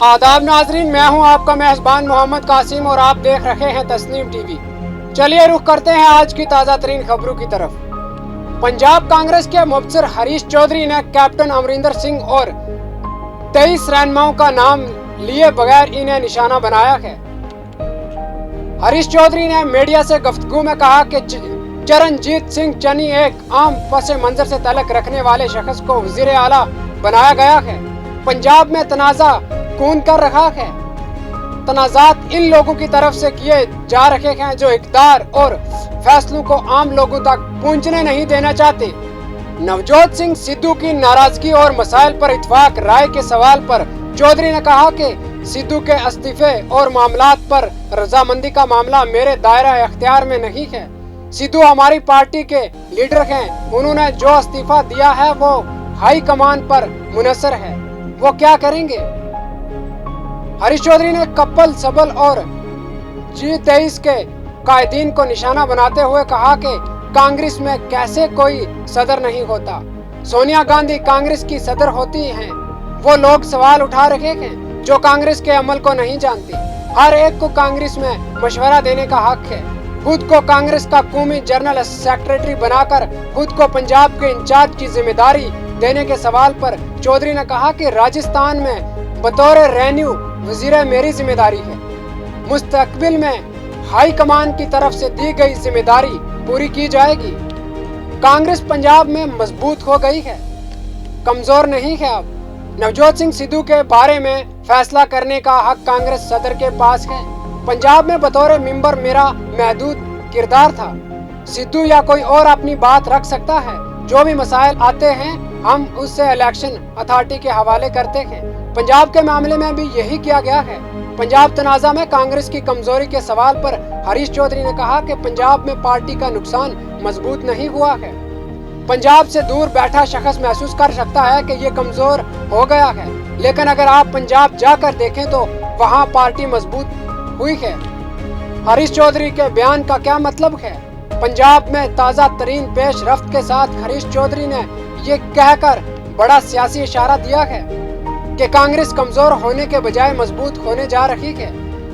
आदाब नाजरीन, मैं हूं आपका मेज़बान मोहम्मद कासिम और आप देख रहे हैं तस्नीम टीवी। चलिए रुख करते हैं आज की ताज़ा तरीन खबरों की तरफ। पंजाब कांग्रेस के मुबसर हरीश चौधरी ने कैप्टन अमरिंदर सिंह और 23 रहनुमाओं का नाम लिए बगैर इन्हें निशाना बनाया है। हरीश चौधरी ने मीडिया से गुफ्तगू में कहा कि चरणजीत सिंह चन्नी एक आम पस मंजर से तल्लुक रखने वाले शख्स को वज़ीर आला बनाया गया है। पंजाब में तनाज़ा कौन कर रहा है? तनाज़ात इन लोगों की तरफ से किए जा रहे हैं जो इक़्तिदार और फैसलों को आम लोगों तक पहुंचने नहीं देना चाहते। नवजोत सिंह सिद्धू की नाराजगी और मसाइल पर इत्तेफाक राय के सवाल पर चौधरी ने कहा कि सिद्धू के इस्तीफे और मामलात पर रजामंदी का मामला मेरे दायरा इख्तियार में नहीं है। सिद्धू हमारी पार्टी के लीडर हैं, उन्होंने जो इस्तीफा दिया है वो हाई कमान पर मुनसर है, वो क्या करेंगे? हरीश चौधरी ने कपिल सिब्बल और G23 के कायदीन को निशाना बनाते हुए कहा कि कांग्रेस में कैसे कोई सदर नहीं होता। सोनिया गांधी कांग्रेस की सदर होती हैं। वो लोग सवाल उठा रहे हैं जो कांग्रेस के अमल को नहीं जानते। हर एक को कांग्रेस में मशवरा देने का हक है। खुद को कांग्रेस का कौमी जनरल सेक्रेटरी बनाकर खुद को पंजाब के इंचार्ज की जिम्मेदारी देने के सवाल पर चौधरी ने कहा कि राजस्थान में बतौर रेन्यू वजीर मेरी जिम्मेदारी है। मुस्तकबिल में हाई कमान की तरफ से दी गई जिम्मेदारी पूरी की जाएगी। कांग्रेस पंजाब में मजबूत हो गई है, कमजोर नहीं है। अब नवजोत सिंह सिद्धू के बारे में फैसला करने का हक कांग्रेस सदर के पास है। पंजाब में बतौर मेंबर मेरा महदूद किरदार था। सिद्धू या कोई और अपनी बात रख सकता है। जो भी मसाइल आते हैं हम उससे इलेक्शन अथॉरिटी के हवाले करते हैं। पंजाब के मामले में भी यही किया गया है। पंजाब तनाज़ा में कांग्रेस की कमजोरी के सवाल पर हरीश चौधरी ने कहा कि पंजाब में पार्टी का नुकसान मजबूत नहीं हुआ है। पंजाब से दूर बैठा शख्स महसूस कर सकता है कि ये कमजोर हो गया है, लेकिन अगर आप पंजाब जाकर देखें तो वहाँ पार्टी मजबूत हुई है। हरीश चौधरी के बयान का क्या मतलब है? पंजाब में ताज़ा तरीन पेश रफ्त के साथ हरीश चौधरी ने ये कहकर बड़ा सियासी इशारा दिया है कि कांग्रेस कमजोर होने के बजाय मजबूत होने जा रही है।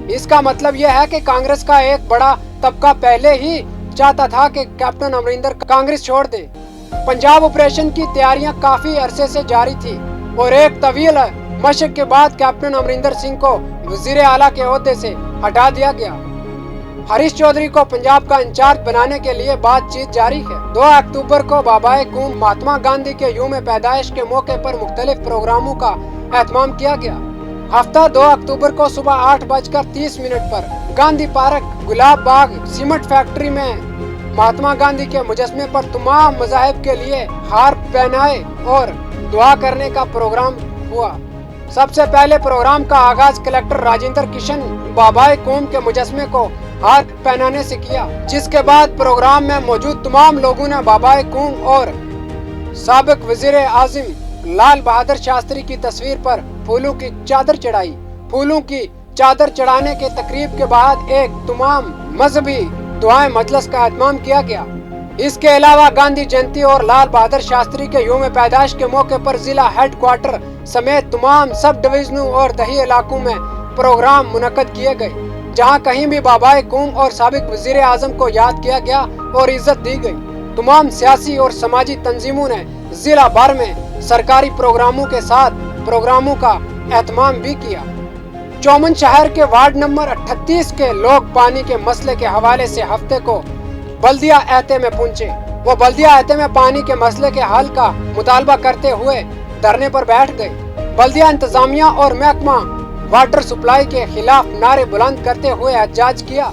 इसका मतलब यह है कि कांग्रेस का एक बड़ा तबका पहले ही चाहता था कि कैप्टन अमरिंदर कांग्रेस छोड़ दे। पंजाब ऑपरेशन की तैयारियां काफी अरसे से जारी थी और एक तवील मशक के बाद कैप्टन अमरिंदर सिंह को वजीर आला के ओहदे से हटा दिया गया। हरीश चौधरी को पंजाब का इंचार्ज बनाने के लिए बातचीत जारी है। 2 अक्टूबर को बाबाए कौम महात्मा गांधी के यूम पैदाइश के मौके पर मुख्तलिफ प्रोग्रामों का एहतमाम किया गया। हफ्ता 2 अक्टूबर को सुबह 8:30 पर Gandhi park Gulab Bagh cement factory में महात्मा गांधी के मुजस्मे पर तमाम मज़ाहिब के लिए हार पहनाए और दुआ करने का प्रोग्राम हुआ। सबसे पहले प्रोग्राम का आगाज कलेक्टर राजेंद्र किशन बाबाए कौम के मुजस्मे को हार पहनाने से किया, जिसके बाद प्रोग्राम में मौजूद तमाम लोगों ने बाबाए कौम और साबिक वजीर आज़म लाल बहादुर शास्त्री की तस्वीर पर फूलों की चादर चढ़ाई। फूलों की चादर चढ़ाने के तकरीब के बाद एक तमाम मजहबी दुआएं मजलिस का एहतमाम किया गया। इसके अलावा गांधी जयंती और लाल बहादुर शास्त्री के यूम पैदाइश के मौके पर जिला हेडक्वार्टर समेत तमाम सब डिवीजनों और दही इलाकों में प्रोग्राम मुनक्कद किए गए, जहां कहीं भी बाबाए कौम और साबिक वजीर आजम को याद किया गया और इज्जत दी गई। तमाम सियासी और समाजी तंजीमों ने जिला भर में सरकारी प्रोग्रामों के साथ प्रोग्रामों का एहतमाम भी किया। चौमन शहर के वार्ड नंबर 38 के लोग पानी के मसले के हवाले से हफ्ते को बल्दिया एहते में पहुंचे। वो बल्दिया एहते में पानी के मसले के हल का मुतालबा करते हुए धरने पर बैठ गए। बल्दिया इंतजामिया और महकमा वाटर सप्लाई के खिलाफ नारे बुलंद करते हुए एहतजाज किया।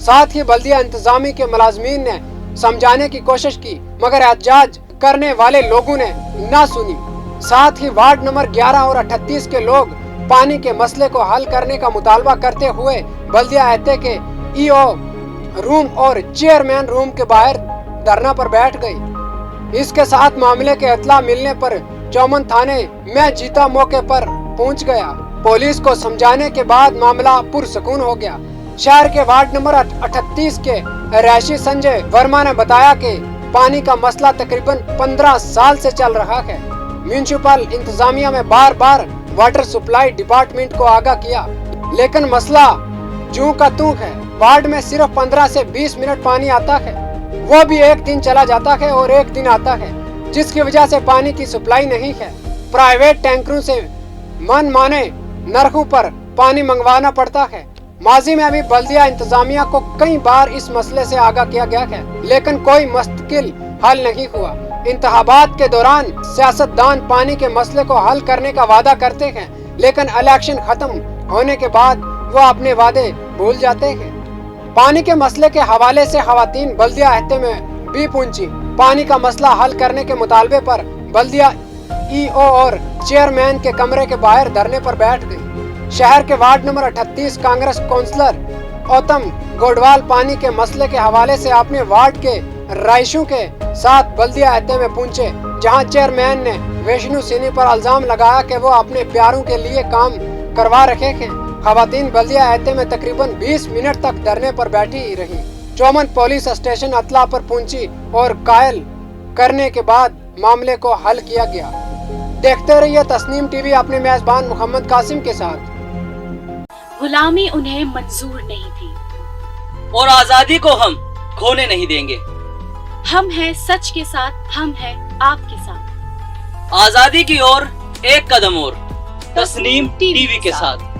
साथ ही बल्दिया इंतजामी के मुलाजमीन ने समझाने की कोशिश की, मगर एहतजाज करने वाले लोगों ने ना सुनी। साथ ही वार्ड नंबर 11 और 38 के लोग पानी के मसले को हल करने का मुतालबा करते हुए बल्दिया एहते के ईओ रूम और चेयरमैन रूम के बाहर धरना पर बैठ गए। इसके साथ मामले के इत्तला मिलने पर चौमन थाने में जीता मौके पर पहुंच गया। पुलिस को समझाने के बाद मामला पुरसुकून हो गया। शहर के वार्ड नंबर 38 के रहायशी संजय वर्मा ने बताया कि पानी का मसला तकरीबन 15 साल से चल रहा है। म्यूनिसिपल इंतजामिया में बार बार वाटर सप्लाई डिपार्टमेंट को आगाह किया, लेकिन मसला जूं का तूं है। वार्ड में सिर्फ 15 से 20 मिनट पानी आता है, वो भी एक दिन चला जाता है और एक दिन आता है, जिसकी वजह से पानी की सप्लाई नहीं है। प्राइवेट टैंकरों से मन माने नरकों पर पानी मंगवाना पड़ता है। माजी में भी बल्दिया इंतजामिया को कई बार इस मसले से आगाह किया गया है, लेकिन कोई मुस्तकिल हल नहीं हुआ। इंतखाबात के दौरान सियासतदान पानी के मसले को हल करने का वादा करते हैं, लेकिन इलेक्शन खत्म होने के बाद वो अपने वादे भूल जाते हैं। पानी के मसले के हवाले से खवातीन बल्दिया अहते में भी पहुंची। पानी का मसला हल करने के मुतालबे पर बल्दिया ईओ और चेयरमैन के कमरे के बाहर धरने पर बैठ गई। शहर के वार्ड नंबर 38 कांग्रेस काउंसलर उत्तम गोडवाल पानी के मसले के हवाले से अपने वार्ड के रईसों के साथ बल्दिया अहते में पहुंचे, जहां चेयरमैन ने वैष्णु सिनी पर इल्जाम लगाया कि वो अपने प्यारों के लिए काम करवा रखे हैं। खवातीन बल्दिया अहते में तकरीबन 20 मिनट तक धरने पर बैठी रही। चौमन पुलिस स्टेशन अतला पर पहुंची और कायल करने के बाद मामले को हल किया गया। देखते रहिए तस्नीम टीवी अपने मेजबान मोहम्मद कासिम के साथ। गुलामी उन्हें मंजूर नहीं थी और आजादी को हम खोने नहीं देंगे। हम हैं सच के साथ, हम हैं आपके साथ। आजादी की ओर एक कदम और, तस्नीम टीवी के साथ।